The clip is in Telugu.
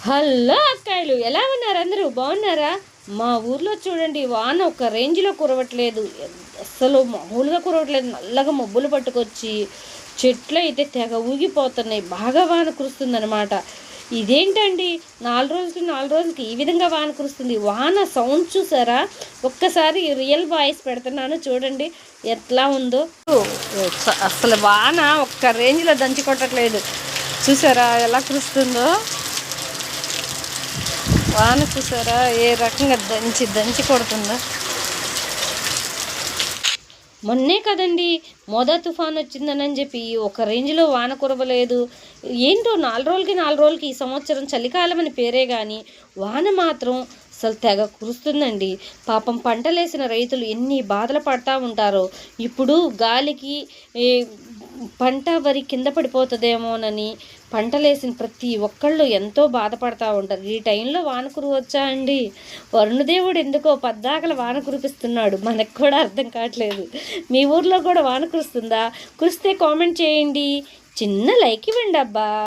హలో అక్కాయలు, ఎలా ఉన్నారు? అందరూ బాగున్నారా? మా ఊర్లో చూడండి, వాన ఒక రేంజ్లో కురవట్లేదు, అస్సలు మామూలుగా కురవట్లేదు. నల్లగా మబ్బులు పట్టుకొచ్చి చెట్లు అయితే తెగ ఊగిపోతున్నాయి. బాగా వాన కురుస్తుందన్నమాట. ఇదేంటండి, 4 రోజులకి ఈ విధంగా వాన కురుస్తుంది? వాన సౌండ్ చూసారా? ఒక్కసారి రియల్ వాయిస్ పెడుతున్నాను చూడండి ఎట్లా ఉందో. అసలు వాన ఒక్క రేంజ్లో దంచి కొట్టట్లేదు. చూసారా ఎలా కురుస్తుందో? వాన చూసారా ఏ రకంగా దంచి దంచి కొడుతుందో? మొన్నే కదండి తుఫాన్ వచ్చిందని చెప్పి ఒక రేంజ్లో వాన కురవలేదు. ఏంటో 4 రోజులకి ఈ సంవత్సరం చలికాలం అని పేరే కానీ వాన మాత్రం అసలు తెగ కురుస్తుందండి. పాపం పంటలేసిన రైతులు ఎన్ని బాధలు పడతా ఉంటారో. ఇప్పుడు గాలికి పంట వరి కింద పడిపోతుందేమోనని పంటలేసిన ప్రతి ఒక్కళ్ళు ఎంతో బాధపడతా ఉంటారు. ఈ టైంలో వాన కురవచ్చా అండి? వరుణదేవుడు ఎందుకో పద్దాకల వాన కురిపిస్తున్నాడు, మనకు కూడా అర్థం కావట్లేదు. మీ ఊర్లో కూడా వాన కురుస్తుందా? కురిస్తే కామెంట్ చేయండి, చిన్న లైక్ ఇవ్వండి అబ్బా.